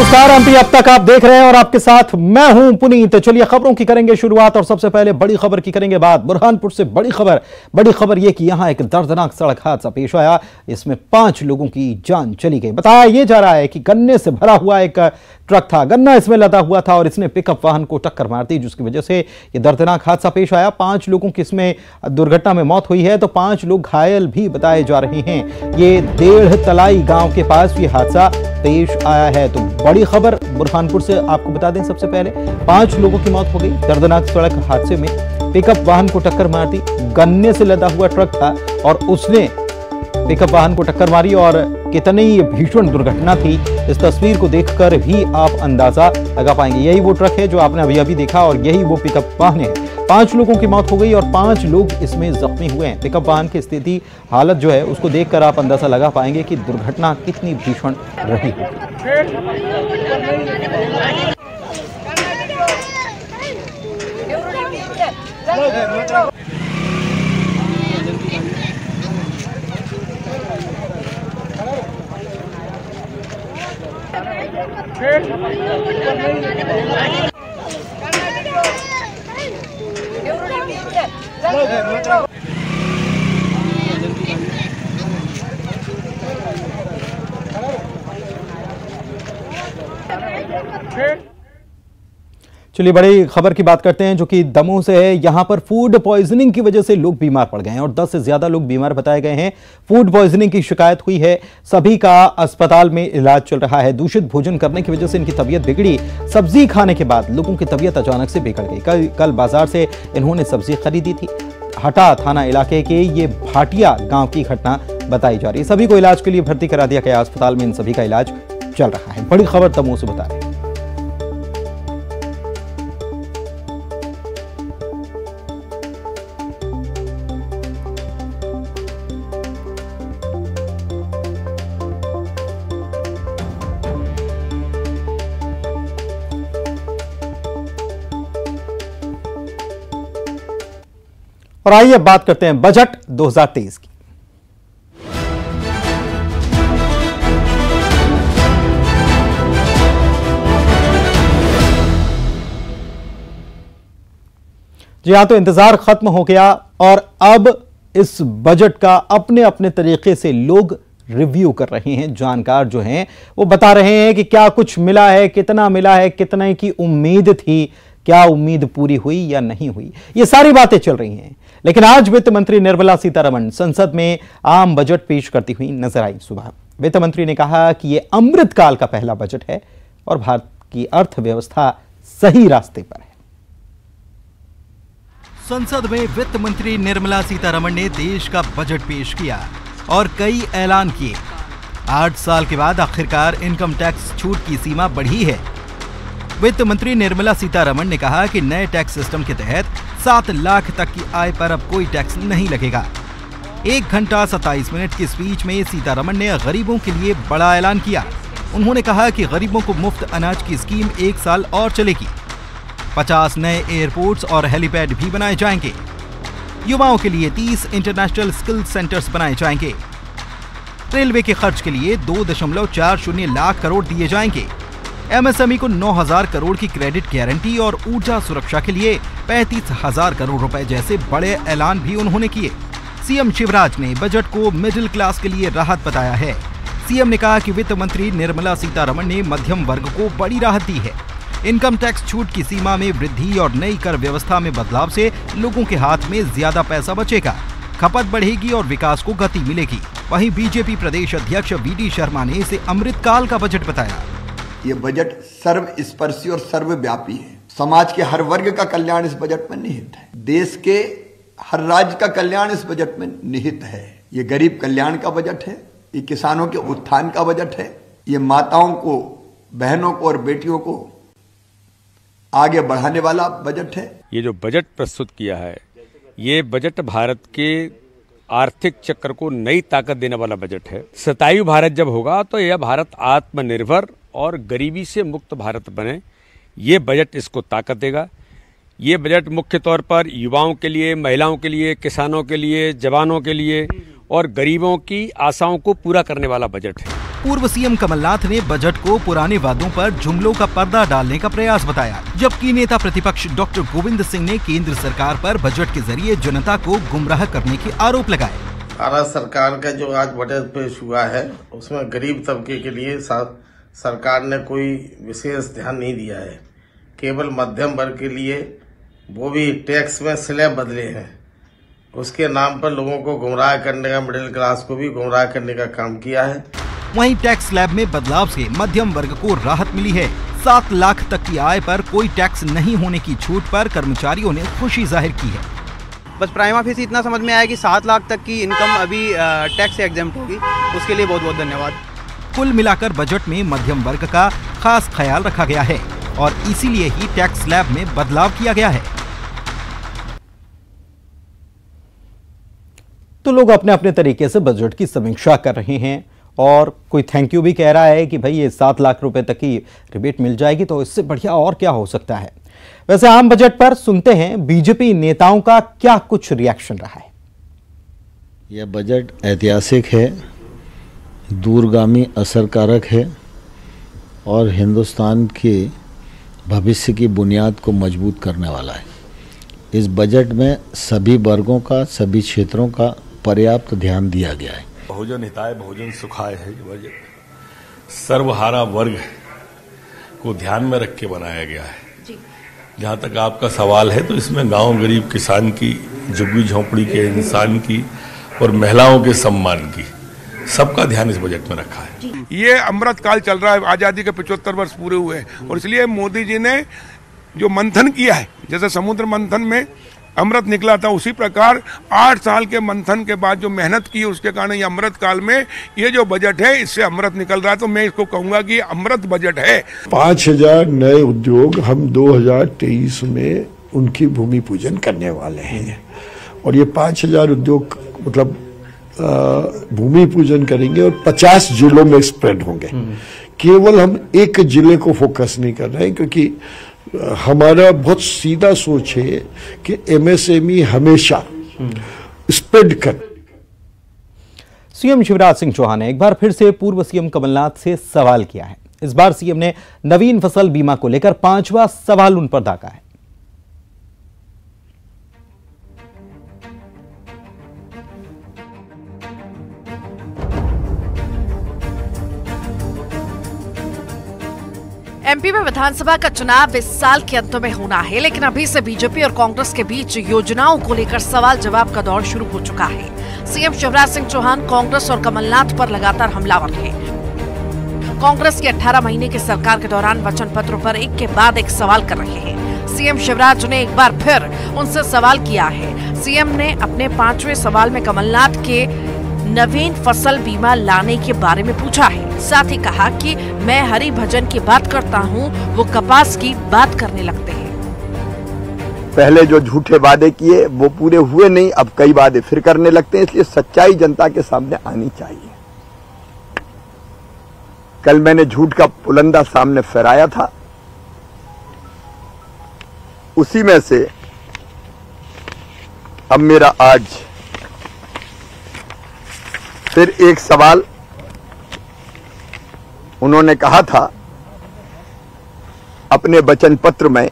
नमस्कार, एमपी अब तक आप देख रहे हैं और आपके साथ मैं हूं पुनीत। चलिए खबरों की करेंगे शुरुआत और सबसे पहले बड़ी खबर की करेंगे बात। बुरहानपुर से बड़ी खबर यह कि यहां एक दर्दनाक सड़क हादसा पेश आया। इसमें 5 लोगों की जान चली गई। बताया यह जा रहा है कि गन्ने से भरा हुआ एक ट्रक था, गन्ना इसमें लदा हुआ था और इसने पिकअप वाहन को टक्कर मार दी, जिसकी वजह से यह दर्दनाक हादसा पेश आया। 5 लोगों की इसमें दुर्घटना में मौत हुई है तो 5 लोग घायल भी बताए जा रहे हैं। ये डेढ़ तलाई गांव के पास ये हादसा पेश आया है। तो बड़ी खबर बुरहानपुर से आपको बता दें, सबसे पहले 5 लोगों की मौत हो गई। दर्दनाक सड़क हादसे में पिकअप वाहन को टक्कर मार दी। गन्ने से लदा हुआ ट्रक था और उसने पिकअप वाहन को टक्कर मारी और कितनी भीषण दुर्घटना थी, इस तस्वीर को देखकर भी आप अंदाजा लगा पाएंगे। यही वो ट्रक है जो आपने अभी देखा और यही वो पिकअप वाहन है। 5 लोगों की मौत हो गई और 5 लोग इसमें जख्मी हुए हैं। पिकअप वाहन की स्थिति, हालत जो है उसको देखकर आप अंदाजा लगा पाएंगे कि दुर्घटना कितनी भीषण रही होगी। चलिए बड़ी खबर की बात करते हैं जो कि दमोह से है। यहां पर फूड पॉइजनिंग की वजह से लोग बीमार पड़ गए हैं और 10 से ज्यादा लोग बीमार बताए गए हैं। फूड पॉइजनिंग की शिकायत हुई है, सभी का अस्पताल में इलाज चल रहा है। दूषित भोजन करने की वजह से इनकी तबीयत बिगड़ी। सब्जी खाने के बाद लोगों की तबीयत अचानक से बिगड़ गई। कल बाजार से इन्होंने सब्जी खरीदी थी। हटा थाना इलाके के ये भाटिया गांव की घटना बताई जा रही है। सभी को इलाज के लिए भर्ती करा दिया गया अस्पताल में। इन सभी का इलाज चल रहा है। बड़ी खबर दमोह से बता रहे हैं। और आइए अब बात करते हैं बजट 2023 की। जी हां, तो इंतजार खत्म हो गया और अब इस बजट का अपने अपने तरीके से लोग रिव्यू कर रहे हैं। जानकार जो हैं वो बता रहे हैं कि क्या कुछ मिला है, कितना मिला है, कितने की उम्मीद थी, क्या उम्मीद पूरी हुई या नहीं हुई, ये सारी बातें चल रही हैं। लेकिन आज वित्त मंत्री निर्मला सीतारमण संसद में आम बजट पेश करती हुई नजर आई। सुबह वित्त मंत्री ने कहा कि यह अमृतकाल का पहला बजट है और भारत की अर्थव्यवस्था सही रास्ते पर है। संसद में वित्त मंत्री निर्मला सीतारमण ने देश का बजट पेश किया और कई ऐलान किए। 8 साल के बाद आखिरकार इनकम टैक्स छूट की सीमा बढ़ी है। वित्त मंत्री निर्मला सीतारमण ने कहा कि नए टैक्स सिस्टम के तहत 7 लाख तक की आय पर अब कोई टैक्स नहीं लगेगा। 1 घंटा 27 मिनट की स्पीच में सीतारमण ने गरीबों के लिए बड़ा ऐलान किया। उन्होंने कहा कि गरीबों को मुफ्त अनाज की स्कीम 1 साल और चलेगी। 50 नए एयरपोर्ट्स और हेलीपैड भी बनाए जाएंगे। युवाओं के लिए 30 इंटरनेशनल स्किल सेंटर्स बनाए जाएंगे। रेलवे के खर्च के लिए 2.40 लाख करोड़ दिए जाएंगे। एमएसएमई को 9,000 करोड़ की क्रेडिट गारंटी और ऊर्जा सुरक्षा के लिए 35,000 करोड़ रुपए जैसे बड़े ऐलान भी उन्होंने किए। सीएम शिवराज ने बजट को मिडिल क्लास के लिए राहत बताया है। सीएम ने कहा कि वित्त मंत्री निर्मला सीतारमण ने मध्यम वर्ग को बड़ी राहत दी है। इनकम टैक्स छूट की सीमा में वृद्धि और नई कर व्यवस्था में बदलाव से लोगों के हाथ में ज्यादा पैसा बचेगा, खपत बढ़ेगी और विकास को गति मिलेगी। वहीं बीजेपी प्रदेश अध्यक्ष वीडी शर्मा ने इसे अमृतकाल का बजट बताया। ये बजट सर्वस्पर्शी और सर्वव्यापी है। समाज के हर वर्ग का कल्याण इस बजट में निहित है। देश के हर राज्य का कल्याण इस बजट में निहित है। ये गरीब कल्याण का बजट है, ये किसानों के उत्थान का बजट है, ये माताओं को, बहनों को और बेटियों को आगे बढ़ाने वाला बजट है। ये जो बजट प्रस्तुत किया है, ये बजट भारत के आर्थिक चक्र को नई ताकत देने वाला बजट है। शतायु भारत जब होगा तो यह भारत आत्मनिर्भर और गरीबी से मुक्त भारत बने, ये बजट इसको ताकत देगा। ये बजट मुख्य तौर पर युवाओं के लिए, महिलाओं के लिए, किसानों के लिए, जवानों के लिए और गरीबों की आशाओं को पूरा करने वाला बजट है। पूर्व सीएम कमलनाथ ने बजट को पुराने वादों पर जुमलों का पर्दा डालने का प्रयास बताया, जबकि नेता प्रतिपक्ष डॉक्टर गोविंद सिंह ने केंद्र सरकार पर बजट के जरिए जनता को गुमराह करने के आरोप लगाए। भारत सरकार का जो आज बजट पेश हुआ है उसमें गरीब तबके के लिए सरकार ने कोई विशेष ध्यान नहीं दिया है। केवल मध्यम वर्ग के लिए वो भी टैक्स में स्लैब बदले हैं, उसके नाम पर लोगों को गुमराह करने का, मिडिल क्लास को भी गुमराह करने का काम किया है। वहीं टैक्स स्लैब में बदलाव से मध्यम वर्ग को राहत मिली है। 7 लाख तक की आय पर कोई टैक्स नहीं होने की छूट पर कर्मचारियों ने खुशी जाहिर की है। बस प्राइमा फेसी इतना समझ में आया कि 7 लाख तक की इनकम अभी टैक्स से एग्जेम्प्ट होगी, उसके लिए बहुत बहुत धन्यवाद। कुल मिलाकर बजट में मध्यम वर्ग का खास ख्याल रखा गया है और इसीलिए ही टैक्स स्लैब में बदलाव किया गया है। तो लोग अपने अपने तरीके से बजट की समीक्षा कर रहे हैं और कोई थैंक यू भी कह रहा है कि भाई ये 7 लाख रुपए तक की रिबेट मिल जाएगी तो इससे बढ़िया और क्या हो सकता है। वैसे आम बजट पर सुनते हैं बीजेपी नेताओं का क्या कुछ रिएक्शन रहा है। यह बजट ऐतिहासिक है, दूरगामी असरकारक है और हिंदुस्तान के भविष्य की बुनियाद को मजबूत करने वाला है। इस बजट में सभी वर्गों का, सभी क्षेत्रों का पर्याप्त ध्यान दिया गया है। बहुजन हिताय बहुजन सुखाय है ये बजट, सर्वहारा वर्ग को ध्यान में रख के बनाया गया है। जहाँ तक आपका सवाल है तो इसमें गांव गरीब किसान की, झुग्गी झोंपड़ी के इंसान की और महिलाओं के सम्मान की, सबका ध्यान इस बजट में रखा है। ये अमृत काल चल रहा है, आजादी के 75 वर्ष पूरे हुए हैं और इसलिए मोदी जी ने जो मंथन किया है, जैसे समुद्र मंथन में अमृत निकला था, उसी प्रकार 8 साल के मंथन के बाद जो मेहनत की उसके कारण ये अमृत काल में ये जो बजट है इससे अमृत निकल रहा है। तो मैं इसको कहूंगा कि अमृत बजट है। 5000 नए उद्योग हम 2023 में उनकी भूमि पूजन करने वाले हैं और ये 5000 उद्योग मतलब भूमि पूजन करेंगे और 50 जिलों में स्प्रेड होंगे। केवल हम एक जिले को फोकस नहीं कर रहे हैं क्योंकि हमारा बहुत सीधा सोच है कि एमएसएमई हमेशा स्प्रेड कर। सीएम शिवराज सिंह चौहान ने एक बार फिर से पूर्व सीएम कमलनाथ से सवाल किया है। इस बार सीएम ने नवीन फसल बीमा को लेकर 5वां सवाल उन पर दागा है। एमपी में विधानसभा का चुनाव इस साल के अंत में होना है, लेकिन अभी से बीजेपी और कांग्रेस के बीच योजनाओं को लेकर सवाल जवाब का दौर शुरू हो चुका है। सीएम शिवराज सिंह चौहान कांग्रेस और कमलनाथ पर लगातार हमलावर हैं। कांग्रेस के 18 महीने की सरकार के दौरान वचन पत्रों पर एक के बाद एक सवाल कर रहे हैं। सीएम शिवराज ने एक बार फिर उनसे सवाल किया है। सीएम ने अपने 5वें सवाल में कमलनाथ के नवीन फसल बीमा लाने के बारे में पूछा है। साथ ही कहा कि मैं हरि भजन की बात करता हूं, वो कपास की बात करने लगते हैं। पहले जो झूठे वादे किए वो पूरे हुए नहीं, अब कई वादे फिर करने लगते हैं, इसलिए सच्चाई जनता के सामने आनी चाहिए। कल मैंने झूठ का पुलंदा सामने फहराया था, उसी में से अब मेरा आज फिर एक सवाल। उन्होंने कहा था अपने वचन पत्र में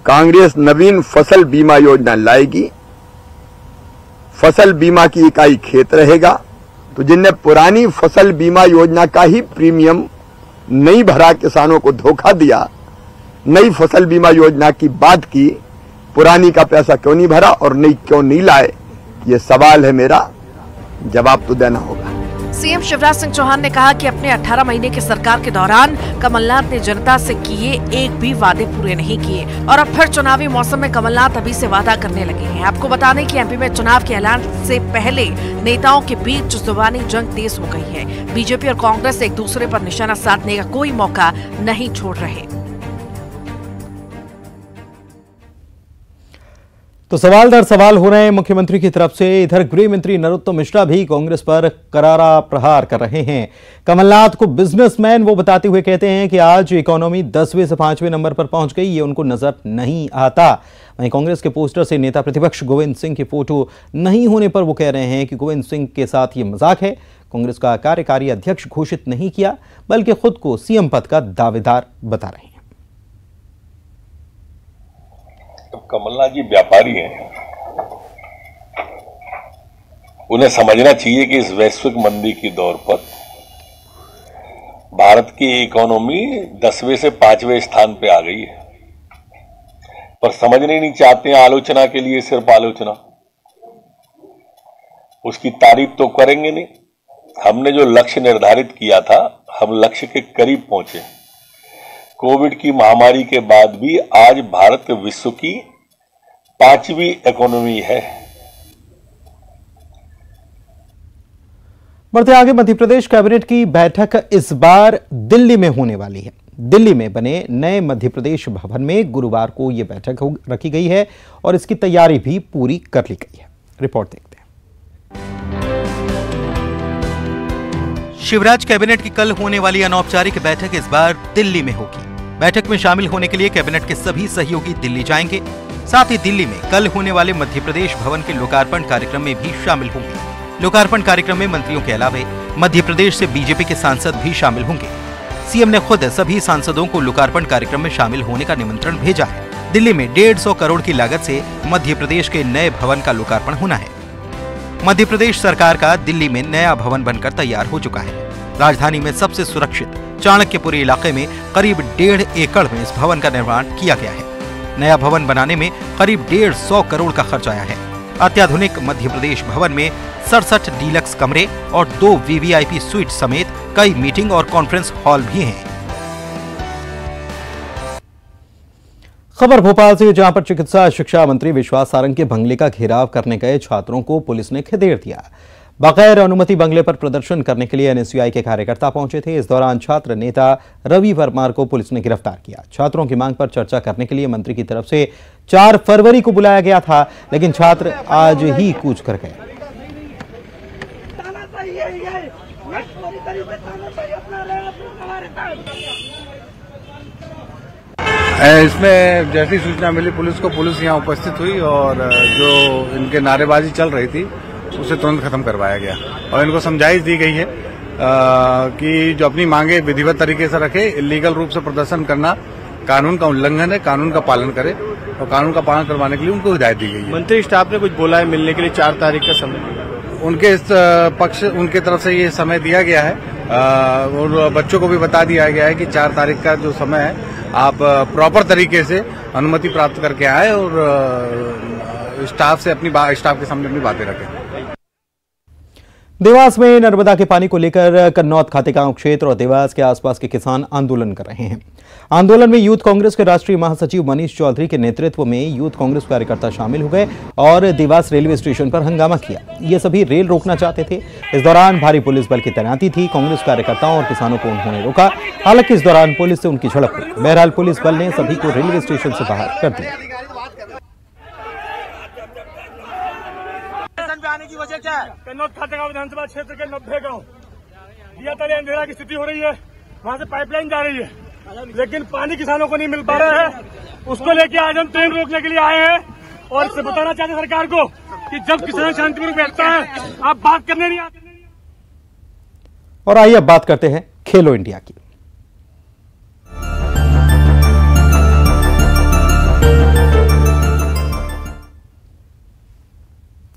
कांग्रेस नवीन फसल बीमा योजना लाएगी, फसल बीमा की इकाई खेत रहेगा। तो जिनने पुरानी फसल बीमा योजना का ही प्रीमियम नहीं भरा, किसानों को धोखा दिया, नई फसल बीमा योजना की बात की, पुरानी का पैसा क्यों नहीं भरा और नई क्यों नहीं लाए, ये सवाल है मेरा, जवाब तो देना होगा। सीएम शिवराज सिंह चौहान ने कहा कि अपने 18 महीने की सरकार के दौरान कमलनाथ ने जनता से किए एक भी वादे पूरे नहीं किए और अब फिर चुनावी मौसम में कमलनाथ अभी से वादा करने लगे हैं। आपको बता दें कि एमपी में चुनाव के ऐलान से पहले नेताओं के बीच जुबानी जंग तेज हो गई है। बीजेपी और कांग्रेस एक दूसरे पर निशाना साधने का कोई मौका नहीं छोड़ रहे। तो सवाल दर सवाल हो रहे हैं मुख्यमंत्री की तरफ से। इधर गृह मंत्री नरोत्तम मिश्रा भी कांग्रेस पर करारा प्रहार कर रहे हैं। कमलनाथ को बिजनेसमैन वो बताते हुए कहते हैं कि आज इकोनॉमी 10वें से 5वें नंबर पर पहुंच गई, ये उनको नजर नहीं आता। वहीं कांग्रेस के पोस्टर से नेता प्रतिपक्ष गोविंद सिंह की फोटो नहीं होने पर वो कह रहे हैं कि गोविंद सिंह के साथ ये मजाक है। कांग्रेस का कार्यकारी अध्यक्ष घोषित नहीं किया, बल्कि खुद को सीएम पद का दावेदार बता रहे हैं। कमलनाथ जी व्यापारी हैं, उन्हें समझना चाहिए कि इस वैश्विक मंदी की दौर पर भारत की इकोनॉमी 10वें से 5वें स्थान पे आ गई है, पर समझने नहीं चाहते हैं। आलोचना के लिए सिर्फ आलोचना, उसकी तारीफ तो करेंगे नहीं। हमने जो लक्ष्य निर्धारित किया था, हम लक्ष्य के करीब पहुंचे। कोविड की महामारी के बाद भी आज भारत विश्व की 5वीं इकोनॉमी है। बढ़ते आगे, मध्य प्रदेश कैबिनेट की बैठक इस बार दिल्ली में होने वाली है। दिल्ली में बने नए मध्य प्रदेश भवन में गुरुवार को यह बैठक रखी गई है और इसकी तैयारी भी पूरी कर ली गई है। रिपोर्ट देखते हैं। शिवराज कैबिनेट की कल होने वाली अनौपचारिक बैठक इस बार दिल्ली में होगी। बैठक में शामिल होने के लिए कैबिनेट के सभी सहयोगी दिल्ली जाएंगे। साथ ही दिल्ली में कल होने वाले मध्य प्रदेश भवन के लोकार्पण कार्यक्रम में भी शामिल होंगे। लोकार्पण कार्यक्रम में मंत्रियों के अलावा मध्य प्रदेश से बीजेपी के सांसद भी शामिल होंगे। सीएम ने खुद सभी सांसदों को लोकार्पण कार्यक्रम में शामिल होने का निमंत्रण भेजा है। दिल्ली में 150 करोड़ की लागत से मध्य प्रदेश के नए भवन का लोकार्पण होना है। मध्य प्रदेश सरकार का दिल्ली में नया भवन बनकर तैयार हो चुका है। राजधानी में सबसे सुरक्षित चाणक्यपुरी इलाके में करीब 1.5 एकड़ में इस भवन का निर्माण किया गया है। नया भवन बनाने में करीब 150 करोड़ का खर्च आया है। अत्याधुनिक मध्य प्रदेश भवन में 67 डीलक्स कमरे और 2 वीवीआईपी स्वीट समेत कई मीटिंग और कॉन्फ्रेंस हॉल भी हैं। खबर भोपाल से, जहां पर चिकित्सा शिक्षा मंत्री विश्वास सारंग के बंगले का घेराव करने गए छात्रों को पुलिस ने खदेड़ दिया। बगैर अनुमति बंगले पर प्रदर्शन करने के लिए एनएसयूआई के कार्यकर्ता पहुंचे थे। इस दौरान छात्र नेता रवि वर्मा को पुलिस ने गिरफ्तार किया। छात्रों की मांग पर चर्चा करने के लिए मंत्री की तरफ से 4 फरवरी को बुलाया गया था, लेकिन छात्र आज ही कूच कर गए। इसमें जैसी सूचना मिली पुलिस यहाँ उपस्थित हुई और जो इनके नारेबाजी चल रही थी उसे तुरंत खत्म करवाया गया और इनको समझाइश दी गई है कि जो अपनी मांगे विधिवत तरीके से रखे। इलीगल रूप से प्रदर्शन करना कानून का उल्लंघन है, कानून का पालन करे और कानून का पालन करवाने के लिए उनको हिदायत दी गई है। मंत्री स्टाफ ने कुछ बोला है मिलने के लिए 4 तारीख का समय, उनके इस पक्ष उनके तरफ से ये समय दिया गया है और बच्चों को भी बता दिया गया है कि 4 तारीख का जो समय है आप प्रॉपर तरीके से अनुमति प्राप्त करके आए और स्टाफ के सामने अपनी बातें रखें। देवास में नर्मदा के पानी को लेकर कन्नौत खातेगांव क्षेत्र और देवास के आसपास के किसान आंदोलन कर रहे हैं। आंदोलन में यूथ कांग्रेस के राष्ट्रीय महासचिव मनीष चौधरी के नेतृत्व में यूथ कांग्रेस कार्यकर्ता शामिल हो गए और देवास रेलवे स्टेशन पर हंगामा किया। ये सभी रेल रोकना चाहते थे। इस दौरान भारी पुलिस बल की तैनाती थी। कांग्रेस कार्यकर्ताओं और किसानों को उन्होंने रोका। हालांकि इस दौरान पुलिस से उनकी झड़प हुई। बहरहाल पुलिस बल ने सभी को रेलवे स्टेशन से बाहर कर दिया। आने की वजह क्या है? कन्नौत खातेगांव विधानसभा क्षेत्र के 90 गांव दिया तले अंधेरा की स्थिति हो रही है। वहां से पाइपलाइन जा रही है, लेकिन पानी किसानों को नहीं मिल पा रहा है। उसको लेके आज हम ट्रेन रोकने के लिए आए हैं और इससे बताना चाहते हैं सरकार को कि जब किसान शांतिपूर्वक बैठता है आप बात करने नहीं आते। और आइए अब बात करते हैं खेलो इंडिया की।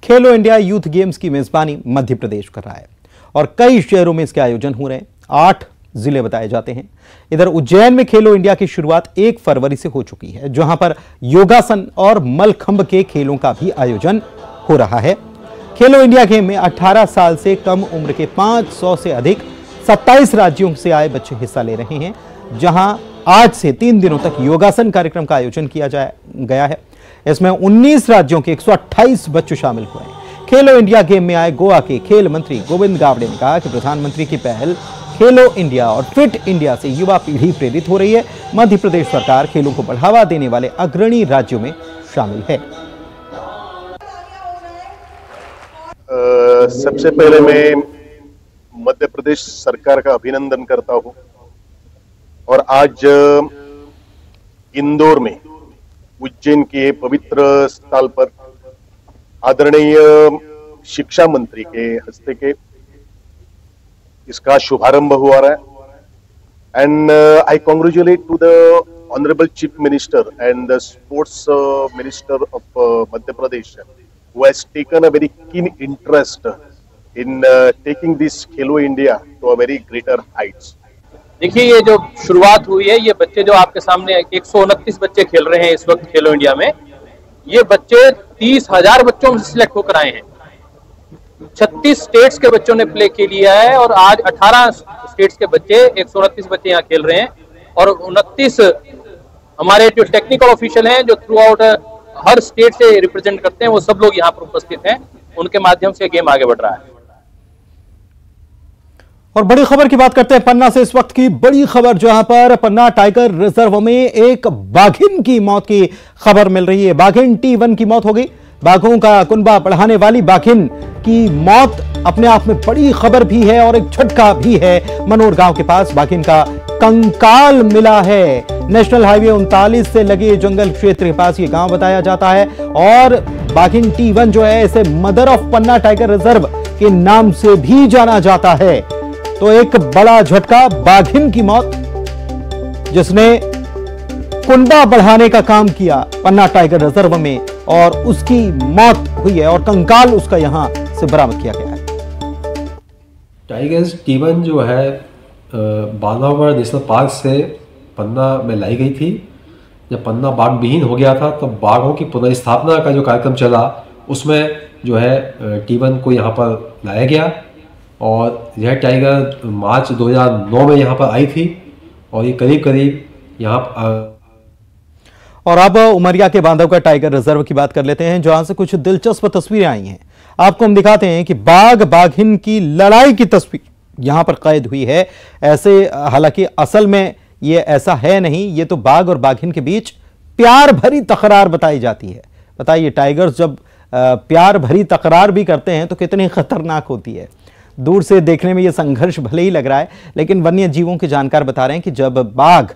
खेलो इंडिया यूथ गेम्स की मेजबानी मध्य प्रदेश कर रहा है और कई शहरों में इसके आयोजन हो रहे हैं। 8 जिले बताए जाते हैं। इधर उज्जैन में खेलो इंडिया की शुरुआत 1 फरवरी से हो चुकी है, जहां पर योगासन और मलखंब के खेलों का भी आयोजन हो रहा है। खेलो इंडिया गेम में 18 साल से कम उम्र के 500 से अधिक 27 राज्यों से आए बच्चे हिस्सा ले रहे हैं, जहां आज से 3 दिनों तक योगासन कार्यक्रम का आयोजन किया गया है। इसमें 19 राज्यों के 128 बच्चे शामिल हुए हैं। खेलो इंडिया गेम में आए गोवा के खेल मंत्री गोविंद गावड़े ने कहा कि प्रधानमंत्री की पहल खेलो इंडिया और फिट इंडिया से युवा पीढ़ी प्रेरित हो रही है। मध्य प्रदेश सरकार खेलों को बढ़ावा देने वाले अग्रणी राज्यों में शामिल है। सबसे पहले मैं मध्य प्रदेश सरकार का अभिनंदन करता हूं और आज इंदौर में उज्जैन के पवित्र स्थल पर आदरणीय शिक्षा मंत्री के हस्ते के इसका शुभारंभ हुआ रहा है। And I congratulate to the honourable chief minister and the sports minister of Madhya Pradesh who has taken a very keen interest in taking this Khelo India to a very greater heights. देखिए, ये जो शुरुआत हुई है, ये बच्चे जो आपके सामने 129 बच्चे खेल रहे हैं इस वक्त खेलो इंडिया में, ये बच्चे 30,000 बच्चों में सिलेक्ट होकर आए हैं। 36 स्टेट्स के बच्चों ने प्ले के लिया है और आज 18 स्टेट्स के बच्चे 129 बच्चे यहाँ खेल रहे हैं और 29 हमारे जो टेक्निकल ऑफिशियल हैं जो थ्रू आउट हर स्टेट से रिप्रेजेंट करते हैं, वो सब लोग यहाँ पर उपस्थित हैं। उनके माध्यम से गेम आगे बढ़ रहा है। और बड़ी खबर की बात करते हैं पन्ना से। इस वक्त की बड़ी खबर, जहां पर पन्ना टाइगर रिजर्व में एक बाघिन की मौत की खबर मिल रही है। बाघिन T1 की मौत हो गई। बाघों का कुनबा बढ़ाने वाली बाघिन की मौत अपने आप में बड़ी खबर भी है और एक झटका भी है। मनोर गांव के पास बाघिन का कंकाल मिला है। नेशनल हाईवे 39 से लगे जंगल क्षेत्र के पास ये गांव बताया जाता है और बाघिन T1 जो है इसे mother of Panna tiger reserve के नाम से भी जाना जाता है। तो एक बड़ा झटका, बाघिन की मौत जिसने कुंडा बढ़ाने का काम किया पन्ना टाइगर रिजर्व में और उसकी मौत हुई है और कंकाल उसका यहां से बरामद किया गया है। टाइगर्स T1 जो है बांधवगढ़ नेशनल पार्क से पन्ना में लाई गई थी। जब पन्ना बाघ विहीन हो गया था तब बाघों की पुनर्स्थापना का जो कार्यक्रम चला उसमें जो है T1 को यहाँ पर लाया गया और यह टाइगर मार्च 2009 में यहाँ पर आई थी और ये करीब करीब यहाँ और अब उमरिया के बांधवगढ़ टाइगर रिजर्व की बात कर लेते हैं, जहां से कुछ दिलचस्प तस्वीरें आई हैं। आपको हम दिखाते हैं कि बाघ बाघिन की लड़ाई की तस्वीर यहां पर कैद हुई है। ऐसे हालांकि असल में ये ऐसा है नहीं, ये तो बाघ और बाघिन के बीच प्यार भरी तकरार बताई जाती है। बताइए, टाइगर्स जब प्यार भरी तकरार भी करते हैं तो कितनी खतरनाक होती है। दूर से देखने में ये संघर्ष भले ही लग रहा है, लेकिन वन्य जीवों के जानकार बता रहे हैं कि जब बाघ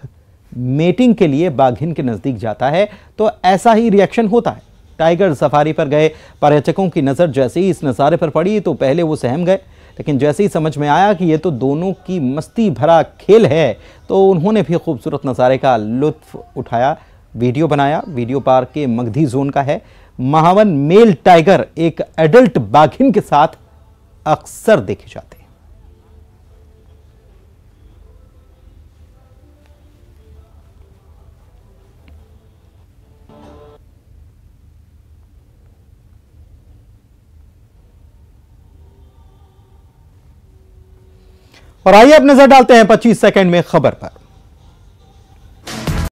मेटिंग के लिए बाघिन के नजदीक जाता है तो ऐसा ही रिएक्शन होता है। टाइगर सफारी पर गए पर्यटकों की नजर जैसे ही इस नज़ारे पर पड़ी तो पहले वो सहम गए, लेकिन जैसे ही समझ में आया कि ये तो दोनों की मस्ती भरा खेल है तो उन्होंने भी खूबसूरत नज़ारे का लुत्फ उठाया, वीडियो बनाया। वीडियो पार्क के मगधी जोन का है। महावन मेल टाइगर एक एडल्ट बाघिन के साथ अक्सर देखे जाते हैं। और आइए अब नजर डालते हैं 25 सेकंड में खबर पर।